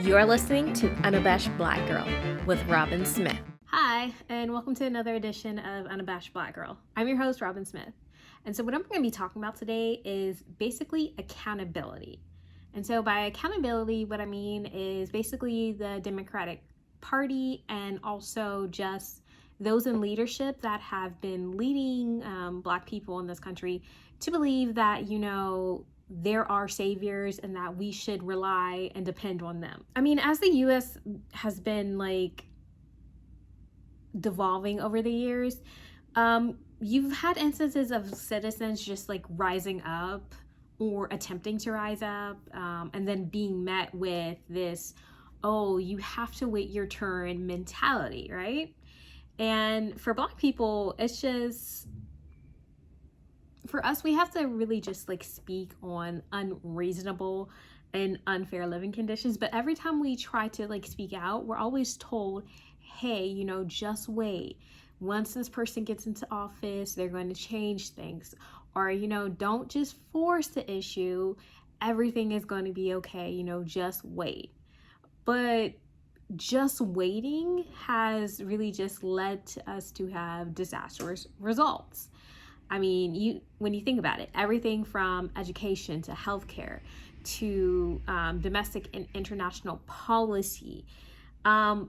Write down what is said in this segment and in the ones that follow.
You're listening to Unabashed Black Girl with Robin Smith. Hi, and welcome to another edition of Unabashed Black Girl. I'm your host, Robin Smith. And so what I'm going to be talking about today is basically accountability. And so by accountability, what I mean is basically the Democratic Party and also just those in leadership that have been leading Black people in this country to believe that, there are saviors and that we should rely and depend on them. I mean, as the U.S. has been devolving over the years, you've had instances of citizens just rising up or attempting to rise up and then being met with this, oh, you have to wait your turn mentality, right? And for Black people, it's just, for us, we have to really just speak on unreasonable and unfair living conditions. But every time we try to speak out, we're always told, hey, just wait. Once this person gets into office, they're going to change things. Or, don't just force the issue. Everything is going to be okay. Just wait. But just waiting has really just led to us to have disastrous results. I mean, when you think about it, everything from education to healthcare to domestic and international policy,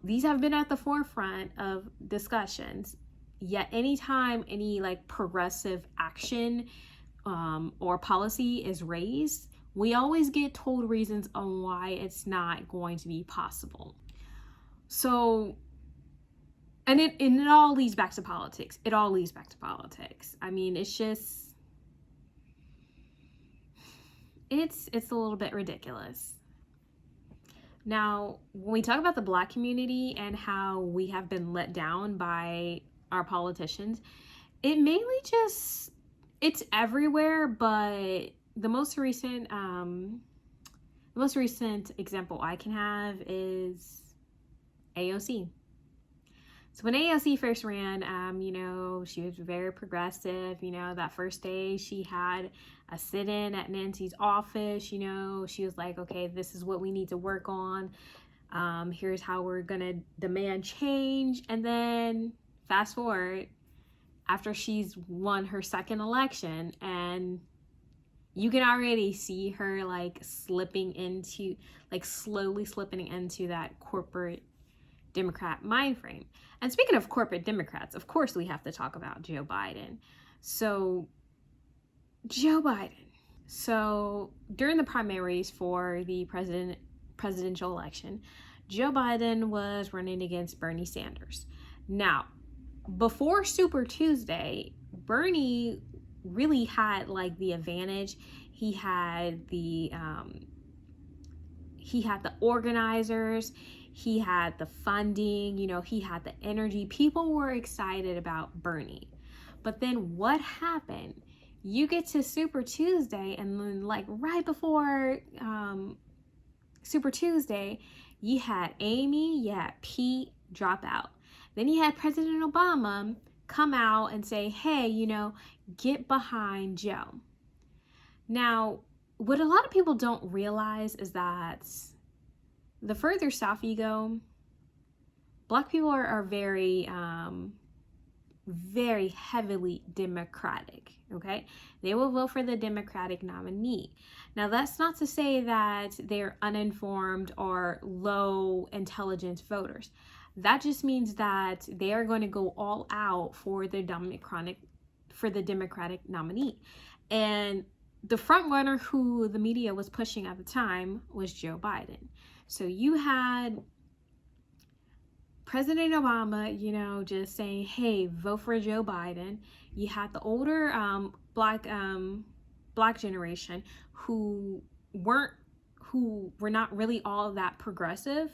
these have been at the forefront of discussions. Yet anytime any progressive action or policy is raised, we always get told reasons on why it's not going to be possible. So, and it all leads back to politics. It all leads back to politics. I mean, it's a little bit ridiculous. Now, when we talk about the Black community and how we have been let down by our politicians, it mainly it's everywhere, but the most recent example I can have is AOC. So when AOC first ran, she was very progressive. That first day she had a sit-in at Nancy's office. She was like, okay, this is what we need to work on. Here's how we're going to demand change. And then fast forward, after she's won her second election, and you can already see her slowly slipping into that corporate Democrat mind frame. And speaking of corporate Democrats, of course we have to talk about Joe Biden. So Joe Biden. So during the primaries for the presidential election, Joe Biden was running against Bernie Sanders. Now, before Super Tuesday, Bernie really had the advantage. He had the organizers. He had the funding, he had the energy. People were excited about Bernie. But then what happened? You get to Super Tuesday, and then right before Super Tuesday, you had Amy, you had Pete drop out. Then you had President Obama come out and say, hey, get behind Joe. Now, what a lot of people don't realize is that the further south you go, Black people are very, very heavily Democratic, okay? They will vote for the Democratic nominee. Now, that's not to say that they're uninformed or low intelligence voters. That just means that they are going to go all out for the Democratic nominee. And the front runner who the media was pushing at the time was Joe Biden. So you had President Obama, just saying, hey, vote for Joe Biden. You had the older black generation who were not really all that progressive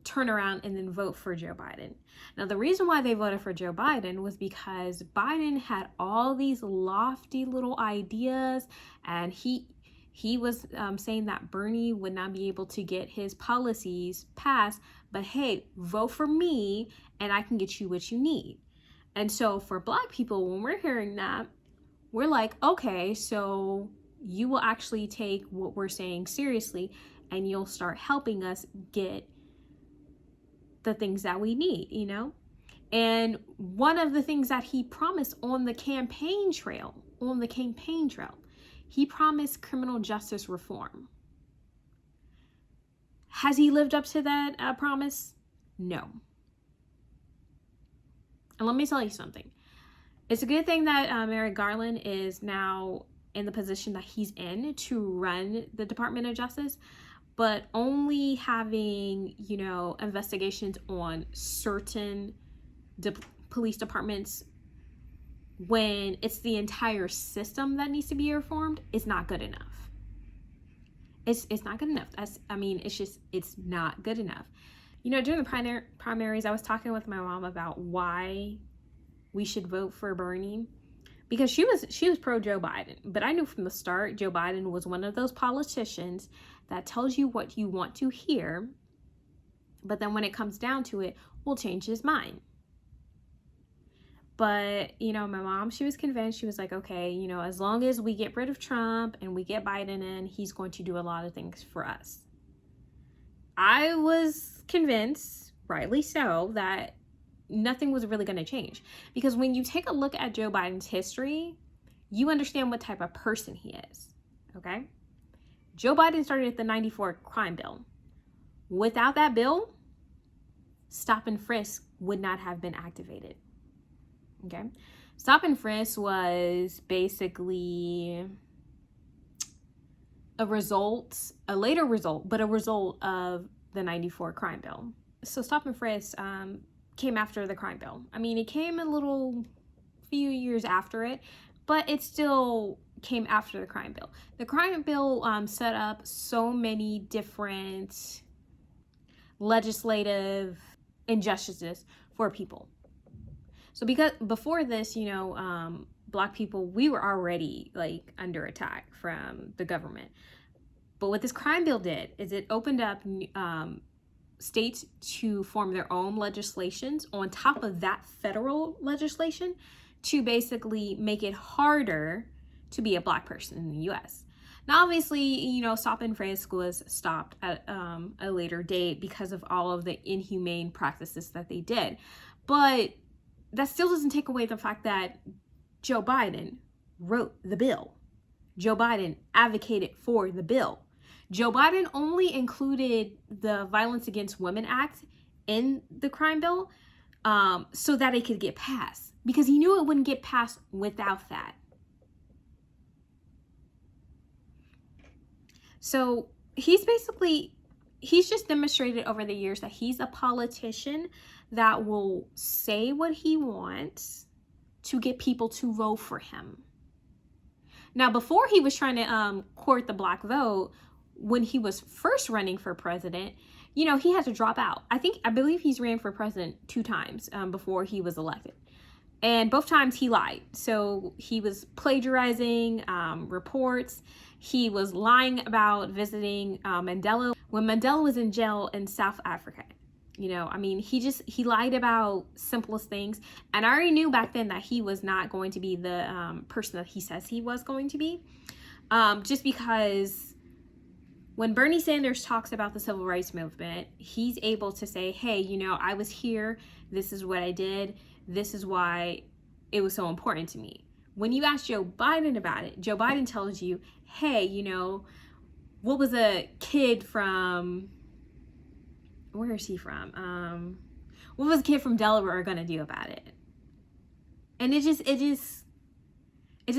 turn around and then vote for Joe Biden. Now, the reason why they voted for Joe Biden was because Biden had all these lofty little ideas, and he was saying that Bernie would not be able to get his policies passed, but hey, vote for me and I can get you what you need. And so for Black people, when we're hearing that, we're like, okay, so you will actually take what we're saying seriously and you'll start helping us get the things that we need, you know? And one of the things that he promised on the campaign trail, he promised criminal justice reform. Has he lived up to that promise? No. And let me tell you something. It's a good thing that Merrick Garland is now in the position that he's in to run the Department of Justice, but only having, you know, investigations on certain police departments when it's the entire system that needs to be reformed is not good enough. It's not good enough. It's not good enough. You know, during the primaries, I was talking with my mom about why we should vote for Bernie, because she was pro Joe Biden, but I knew from the start Joe Biden was one of those politicians that tells you what you want to hear, but then when it comes down to it, will change his mind. But, you know, my mom, she was convinced. She was like, okay, you know, as long as we get rid of Trump and we get Biden in, he's going to do a lot of things for us. I was convinced, rightly so, that nothing was really going to change. Because when you take a look at Joe Biden's history, you understand what type of person he is, okay? Joe Biden started the '94 crime bill. Without that bill, stop and frisk would not have been activated. Okay, stop and frisk was basically a later result of the '94 crime bill. So stop and frisk came after the crime bill. I mean, it came a few years after it, but it still came after the crime bill. The crime bill set up so many different legislative injustices for people. So because before this, you know, Black people, we were already like under attack from the government. But what this crime bill did is it opened up states to form their own legislations on top of that federal legislation to basically make it harder to be a Black person in the U.S. Now, obviously, you know, stop and frisk was stopped at a later date because of all of the inhumane practices that they did. But that still doesn't take away the fact that Joe Biden wrote the bill. Joe Biden advocated for the bill. Joe Biden only included the Violence Against Women Act in the crime bill so that it could get passed, because he knew it wouldn't get passed without that. So he's just demonstrated over the years that he's a politician that will say what he wants to get people to vote for him. Now, before he was trying to court the Black vote, when he was first running for president, you know, he had to drop out. I believe he's ran for president 2 times before he was elected. And both times he lied. So he was plagiarizing reports. He was lying about visiting Mandela when Mandela was in jail in South Africa. You know, I mean, he lied about simplest things. And I already knew back then that he was not going to be the person that he says he was going to be. Just because when Bernie Sanders talks about the civil rights movement, he's able to say, hey, you know, I was here. This is what I did. This is why it was so important to me. When you ask Joe Biden about it, Joe Biden tells you, hey, you know, what was a kid from, where is he from? What was a kid from Delaware going to do about it? And it just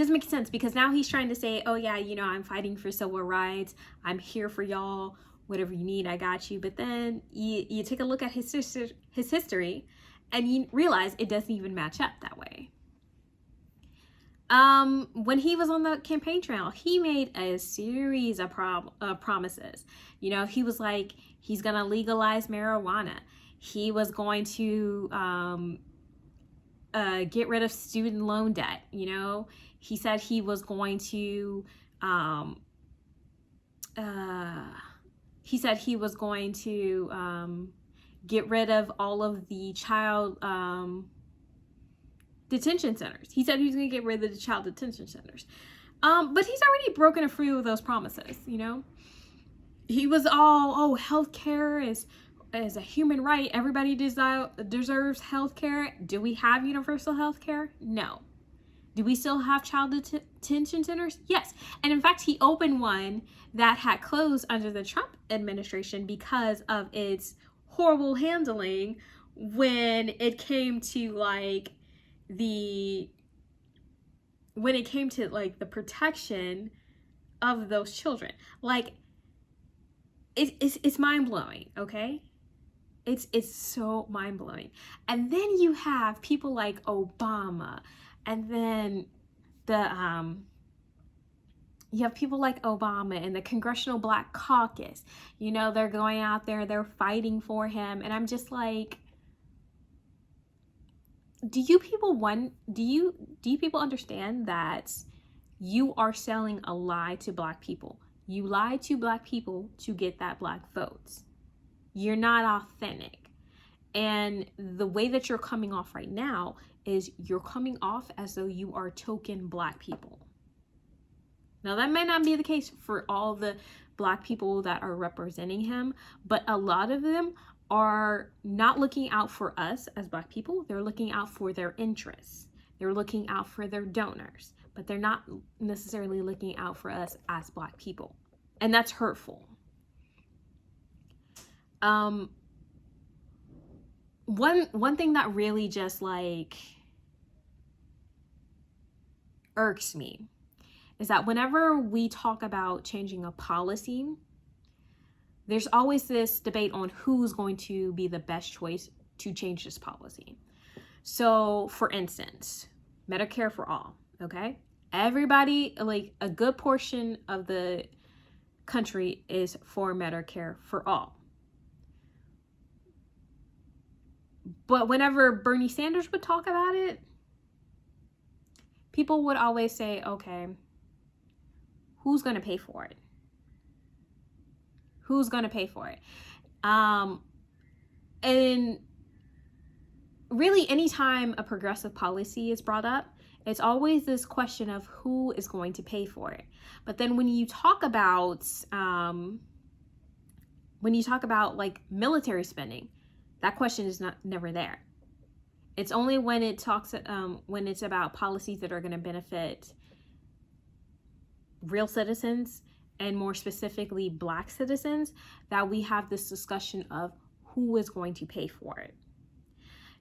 makes sense, because now he's trying to say, oh yeah, you know, I'm fighting for civil rights. I'm here for y'all. Whatever you need, I got you. But then you take a look at his history and you realize it doesn't even match up that way. When he was on the campaign trail, he made a series of promises. You know, he was like, he's going to legalize marijuana. He was going to get rid of student loan debt. You know, he said he was going to get rid of all of the child detention centers. He said he was going to get rid of the child detention centers. But he's already broken a few of those promises, you know. he was all, oh, healthcare is a human right. Everybody deserves healthcare. Do we have universal healthcare? No. Do we still have child detention centers? Yes. And in fact, he opened one that had closed under the Trump administration because of its horrible handling when it came to like the protection of those children. Like it's mind-blowing, okay? It's so mind-blowing. And then you have people like Obama, and then you have people like Obama and the Congressional Black Caucus. You know, they're going out there, they're fighting for him, and I'm just like, do you people understand that you are selling a lie to Black people? You lie to Black people to get that Black votes. You're not authentic. And the way that you're coming off right now is you're coming off as though you are token Black people. Now, that may not be the case for all the Black people that are representing him, but a lot of them are not looking out for us as Black people. They're looking out for their interests. They're looking out for their donors, but they're not necessarily looking out for us as Black people. And that's hurtful. One thing that really just like irks me is that whenever we talk about changing a policy, there's always this debate on who's going to be the best choice to change this policy. So, for instance, Medicare for all, okay? Everybody, like a good portion of the country is for Medicare for all. But whenever Bernie Sanders would talk about it, people would always say, okay, who's going to pay for it? Who's going to pay for it? And really, anytime a progressive policy is brought up, it's always this question of who is going to pay for it. But then when you talk about like military spending, that question is never there. It's only when it's about policies that are going to benefit real citizens, and more specifically Black citizens, that we have this discussion of who is going to pay for it.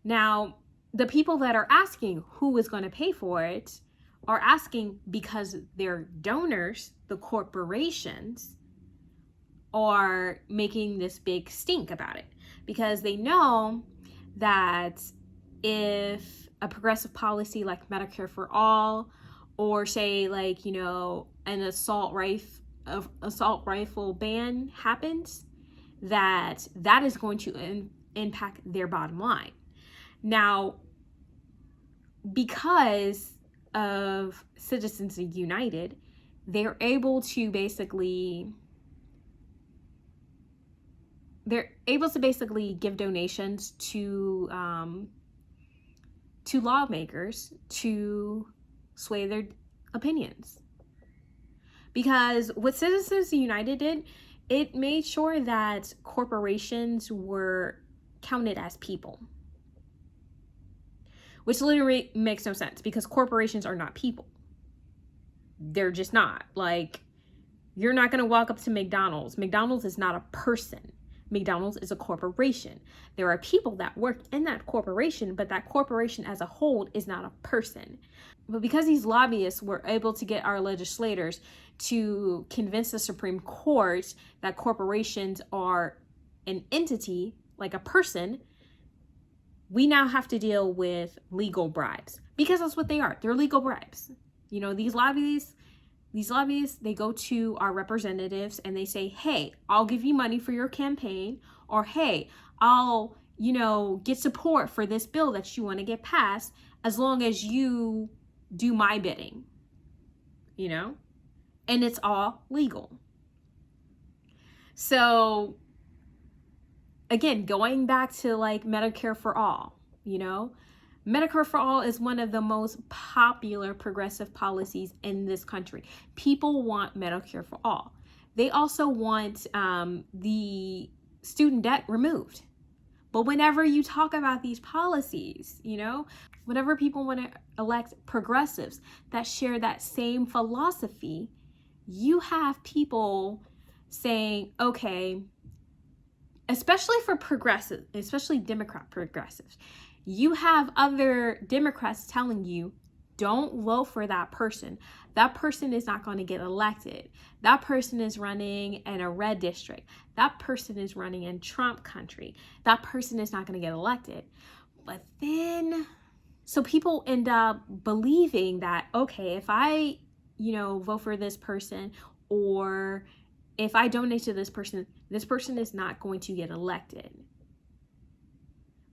Now, the people that are asking who is going to pay for it are asking because their donors, the corporations, are making this big stink about it, because they know that if a progressive policy like Medicare for all, or say like, you know, an assault rifle ban happens, that is going to impact their bottom line. Now, because of Citizens United, they're able to basically give donations to lawmakers to sway their opinions. Because what Citizens United did, it made sure that corporations were counted as people, which literally makes no sense, because corporations are not people. They're just not. Like, you're not going to walk up to McDonald's. McDonald's is not a person. McDonald's is a corporation. There are people that work in that corporation, but that corporation as a whole is not a person. But because these lobbyists were able to get our legislators to convince the Supreme Court that corporations are an entity, like a person, we now have to deal with legal bribes, because that's what they are. They're legal bribes. You know, these lobbyists, they go to our representatives and they say, hey, I'll give you money for your campaign, or hey, I'll, you know, get support for this bill that you want to get passed, as long as you do my bidding, you know, and it's all legal. So again, going back to like Medicare for all, you know, Medicare for all is one of the most popular progressive policies in this country. People want Medicare for all. They also want the student debt removed. But whenever you talk about these policies, whenever people want to elect progressives that share that same philosophy, you have people saying, okay, especially for progressives, especially Democrat progressives, you have other Democrats telling you, don't vote for that person. That person is not going to get elected. That person is running in a red district. That person is running in Trump country. That person is not going to get elected. But then, so people end up believing that, okay, if I, vote for this person, or if I donate to this person is not going to get elected.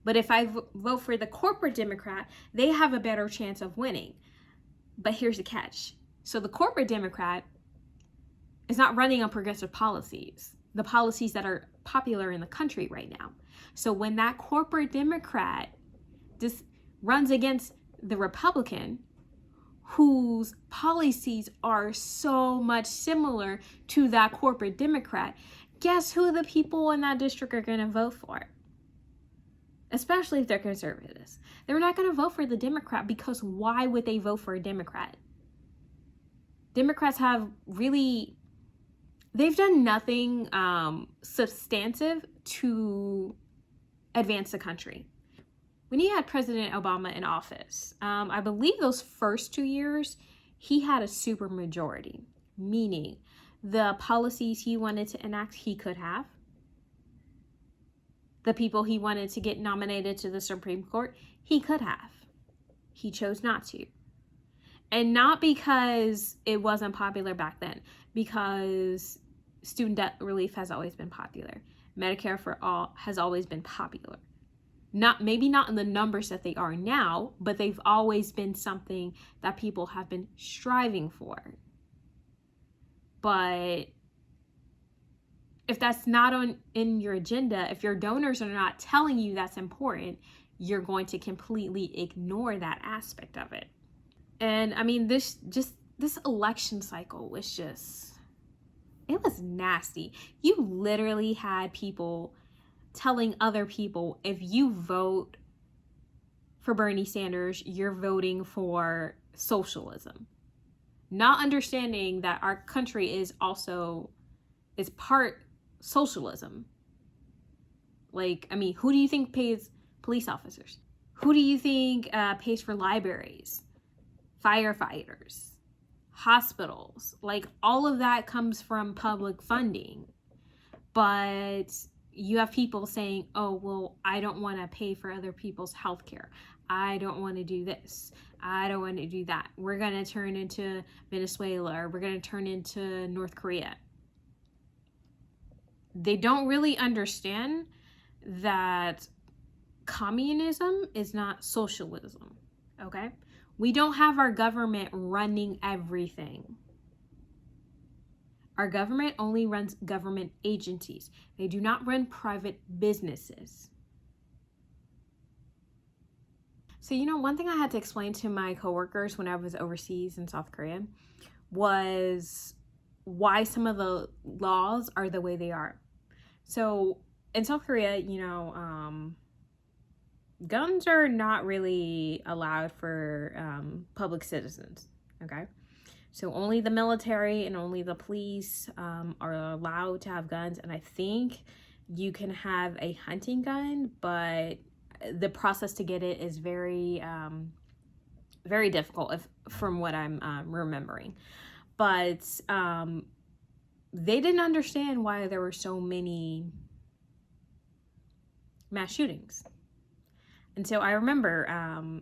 But if I vote for the corporate Democrat, they have a better chance of winning. But here's the catch. So the corporate Democrat is not running on progressive policies, the policies that are popular in the country right now. So when that corporate Democrat just runs against the Republican, whose policies are so much similar to that corporate Democrat, guess who the people in that district are going to vote for? Especially if they're conservatives. They're not going to vote for the Democrat, because why would they vote for a Democrat? Democrats have they've done nothing substantive to advance the country. When you had President Obama in office, I believe those first 2 years, he had a super majority, meaning the policies he wanted to enact, he could have. The people he wanted to get nominated to the Supreme Court, he could have. He chose not to. And not because it wasn't popular back then, because student debt relief has always been popular. Medicare for all has always been popular. Maybe not in the numbers that they are now, but they've always been something that people have been striving for. But if that's not in your agenda, if your donors are not telling you that's important, you're going to completely ignore that aspect of it. And I mean, this election cycle was it was nasty. You literally had people telling other people, if you vote for Bernie Sanders, you're voting for socialism. Not understanding that our country is part socialism. Like, I mean, who do you think pays police officers? Who do you think pays for libraries, firefighters, hospitals? Like, all of that comes from public funding. But you have people saying, oh, well, I don't want to pay for other people's health care. I don't want to do this. I don't want to do that. We're going to turn into Venezuela, or we're going to turn into North Korea. They don't really understand that communism is not socialism, okay? We don't have our government running everything. Our government only runs government agencies. They do not run private businesses. So, one thing I had to explain to my coworkers when I was overseas in South Korea was why some of the laws are the way they are. So, in South Korea, guns are not really allowed for public citizens, okay? So only the military and only the police are allowed to have guns. And I think you can have a hunting gun, but the process to get it is very, very difficult from what I'm remembering. But they didn't understand why there were so many mass shootings. And so I remember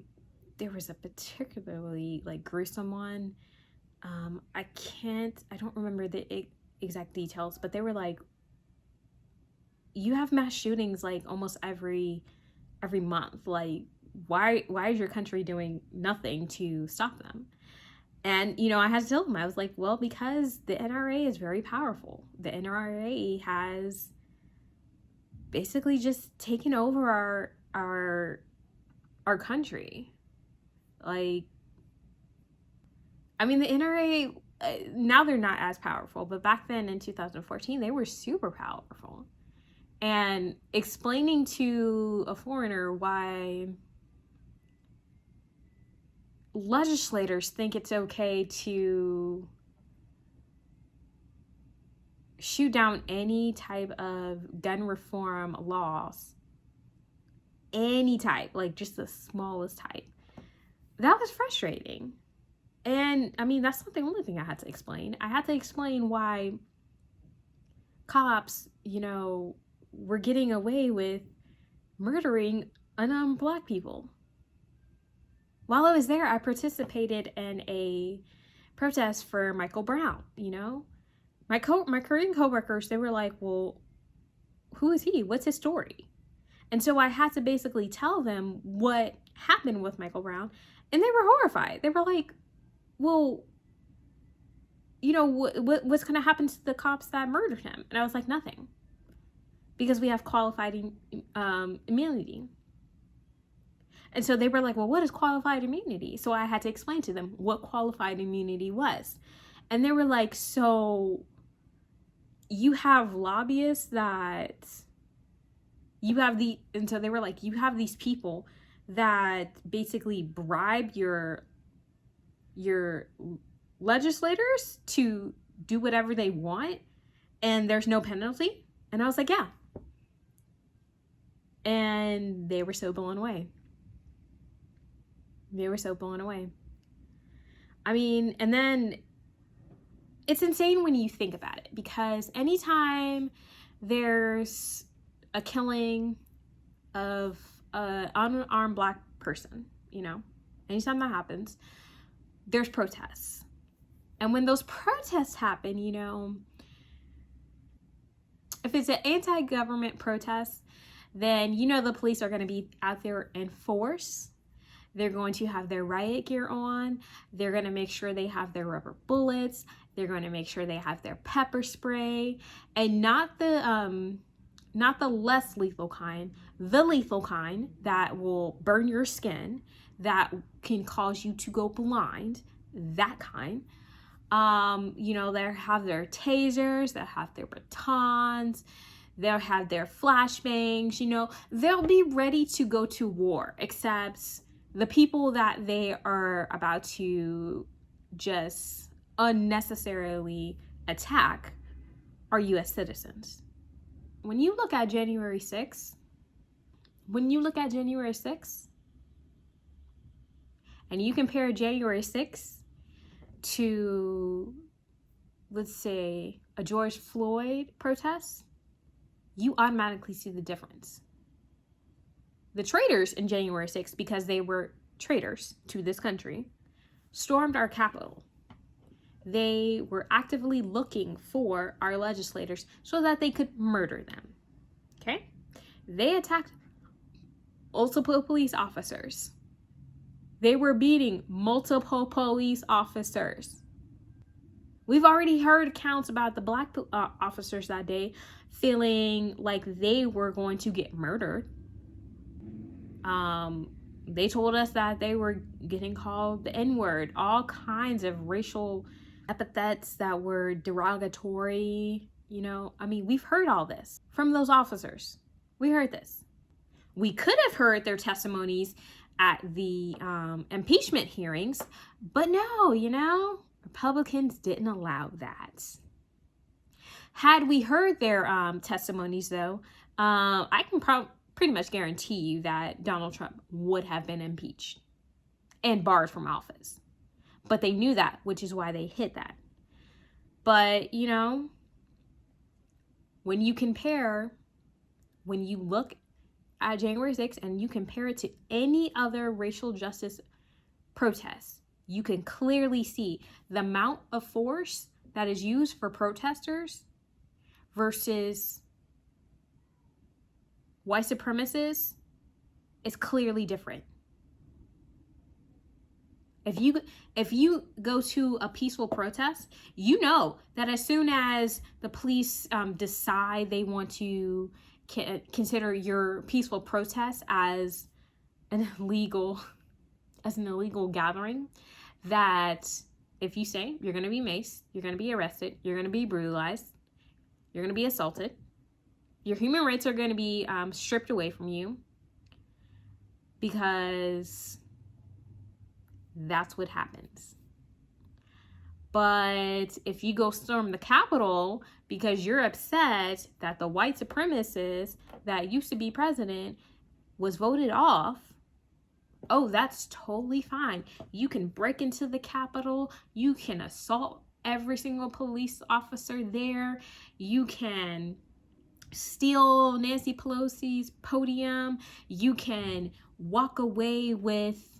there was a particularly gruesome one. I don't remember the exact details, but they were like, you have mass shootings almost every month. Like, why is your country doing nothing to stop them? And, I had to tell them, I was like, well, because the NRA is very powerful. The NRA has basically just taken over our country. Like, I mean, the NRA now they're not as powerful, but back then in 2014, they were super powerful. And explaining to a foreigner why legislators think it's okay to shoot down any type of gun reform laws, any type, like just the smallest type, that was frustrating. And I mean, that's not the only thing I had to explain. I had to explain why cops, were getting away with murdering unarmed Black people. While I was there, I participated in a protest for Michael Brown. My Korean coworkers, they were like, well, who is he? What's his story? And so I had to basically tell them what happened with Michael Brown, and they were horrified. They were like, well, what's going to happen to the cops that murdered him? And I was like, nothing, because we have qualified immunity. And so they were like, well, what is qualified immunity? So I had to explain to them what qualified immunity was. And they were like, so you have lobbyists and so they were like, you have these people that basically bribe your legislators to do whatever they want, and there's no penalty? And I was like, yeah. And they were so blown away. I mean, and then it's insane when you think about it, because anytime there's a killing of an unarmed Black person, anytime that happens, there's protests. And when those protests happen, if it's an anti-government protest, then the police are going to be out there in force. They're going to have their riot gear on. They're going to make sure they have their rubber bullets. They're going to make sure they have their pepper spray, and not the less lethal kind, the lethal kind that will burn your skin, that can cause you to go blind, that kind. They'll have their tasers, they'll have their batons, they'll have their flashbangs, they'll be ready to go to war, except the people that they are about to just unnecessarily attack are U.S. citizens. When you look at January 6th, and you compare January 6th to, let's say, a George Floyd protest, you automatically see the difference. The traitors in January 6th, because they were traitors to this country, stormed our Capitol. They were actively looking for our legislators so that they could murder them. Okay? They attacked multiple police officers. They were beating multiple police officers. We've already heard accounts about the Black officers that day feeling like they were going to get murdered. They told us that they were getting called the N-word, all kinds of racial epithets that were derogatory. We've heard all this from those officers. We heard this. We could have heard their testimonies at the impeachment hearings, but no, Republicans didn't allow that. Had we heard their testimonies, though, I can pretty much guarantee you that Donald Trump would have been impeached and barred from office. But they knew that, which is why they hid that. But, when you look at January 6th and you compare it to any other racial justice protests, you can clearly see the amount of force that is used for protesters versus white supremacists is clearly different. If you go to a peaceful protest, you know that as soon as the police decide they want to consider your peaceful protest as an illegal gathering, that If you stay, you're going to be maced, you're going to be arrested, you're going to be brutalized, you're going to be assaulted, your human rights are going to be stripped away from you, because that's what happens. But if you go storm the Capitol because you're upset that the white supremacist that used to be president was voted off, oh, that's totally fine. You can break into the Capitol. You can assault every single police officer there. You can steal Nancy Pelosi's podium. You can walk away with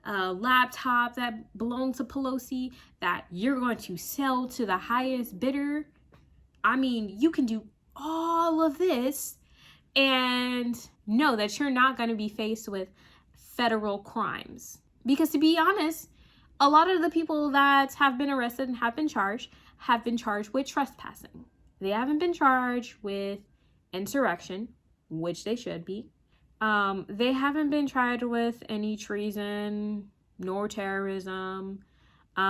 a laptop that belongs to Pelosi that you're going to sell to the highest bidder. I mean, you can do all of this and know that you're not going to be faced with federal crimes. Because to be honest, a lot of the people that have been arrested and have been charged with trespassing. They haven't been charged with insurrection, which they should be. They haven't been tried with any treason nor terrorism. They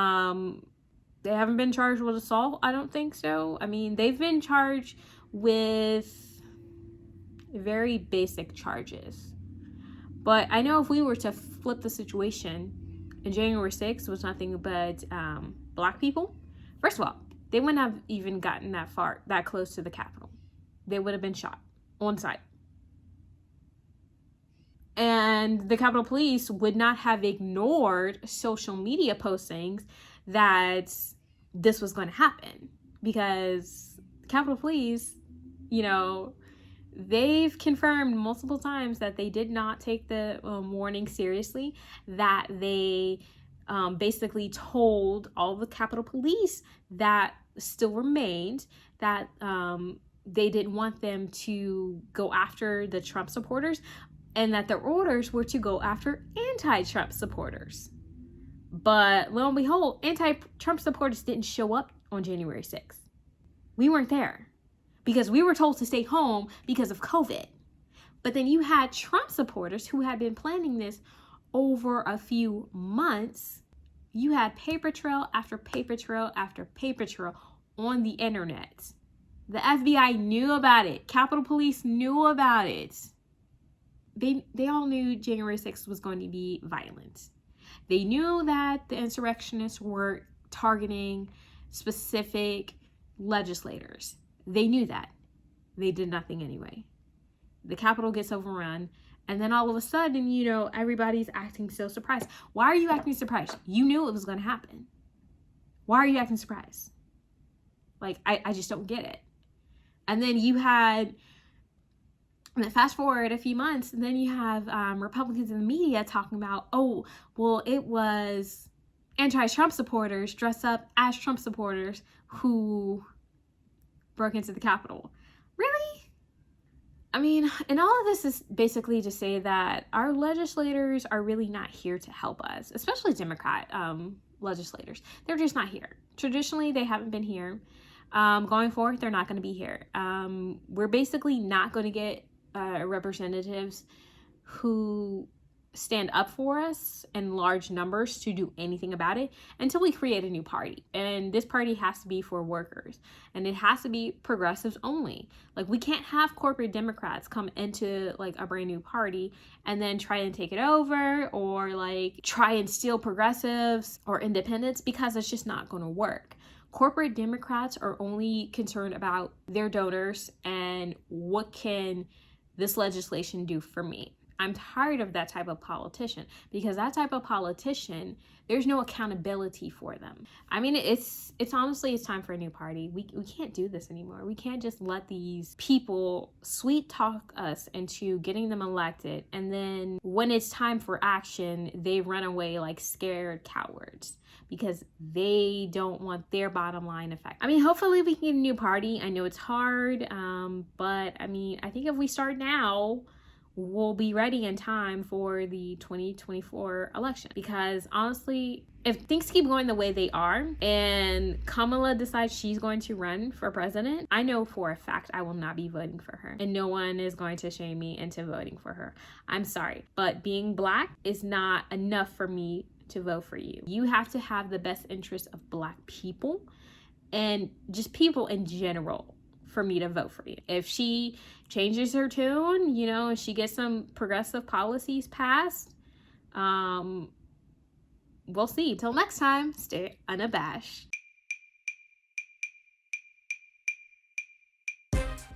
haven't been charged with assault. I don't think so. I mean, they've been charged with very basic charges. But I know if we were to flip the situation and January 6th was nothing but black people, first of all, they wouldn't have even gotten that close to the Capitol. They would have been shot on sight. And the Capitol Police would not have ignored social media postings that this was going to happen, because Capitol Police, they've confirmed multiple times that they did not take the warning seriously, that they basically told all the Capitol Police that still remained that they didn't want them to go after the Trump supporters, and that their orders were to go after anti-Trump supporters. But lo and behold, anti-Trump supporters didn't show up on January 6th. We weren't there because we were told to stay home because of COVID. But then you had Trump supporters who had been planning this over a few months. You had paper trail after paper trail after paper trail on the internet. The FBI knew about it. Capitol Police knew about it. They all knew January 6th was going to be violent. They knew that the insurrectionists were targeting specific legislators. They knew that. They did nothing anyway. The Capitol gets overrun, and then all of a sudden, everybody's acting so surprised. Why are you acting surprised? You knew it was going to happen. Why are you acting surprised? I just don't get it. And then you had... And then fast forward a few months, and then you have Republicans in the media talking about, oh, well, it was anti-Trump supporters dressed up as Trump supporters who broke into the Capitol. Really? I mean, and all of this is basically to say that our legislators are really not here to help us, especially Democrat legislators. They're just not here. Traditionally, they haven't been here. Going forward, they're not going to be here. We're basically not going to get representatives who stand up for us in large numbers to do anything about it until we create a new party. And this party has to be for workers, and it has to be progressives only. We can't have corporate Democrats come into a brand new party and then try and take it over, or try and steal progressives or independents, because it's just not going to work. Corporate Democrats are only concerned about their donors and what can this legislation do for me. I'm tired of that type of politician, because that type of politician, there's no accountability for them. I mean, it's honestly, it's time for a new party. We can't do this anymore. We can't just let these people sweet talk us into getting them elected, and then when it's time for action, they run away like scared cowards because they don't want their bottom line affected. I mean, hopefully we can get a new party. I know it's hard, but I mean, I think if we start now, we'll be ready in time for the 2024 election. Because honestly, if things keep going the way they are and Kamala decides she's going to run for president, I know for a fact I will not be voting for her, and no one is going to shame me into voting for her. I'm sorry, but being Black is not enough for me to vote for you. You have to have the best interest of Black people and just people in general for me to vote for you. If she changes her tune, you know, and she gets some progressive policies passed, we'll see. Till next time, stay unabashed.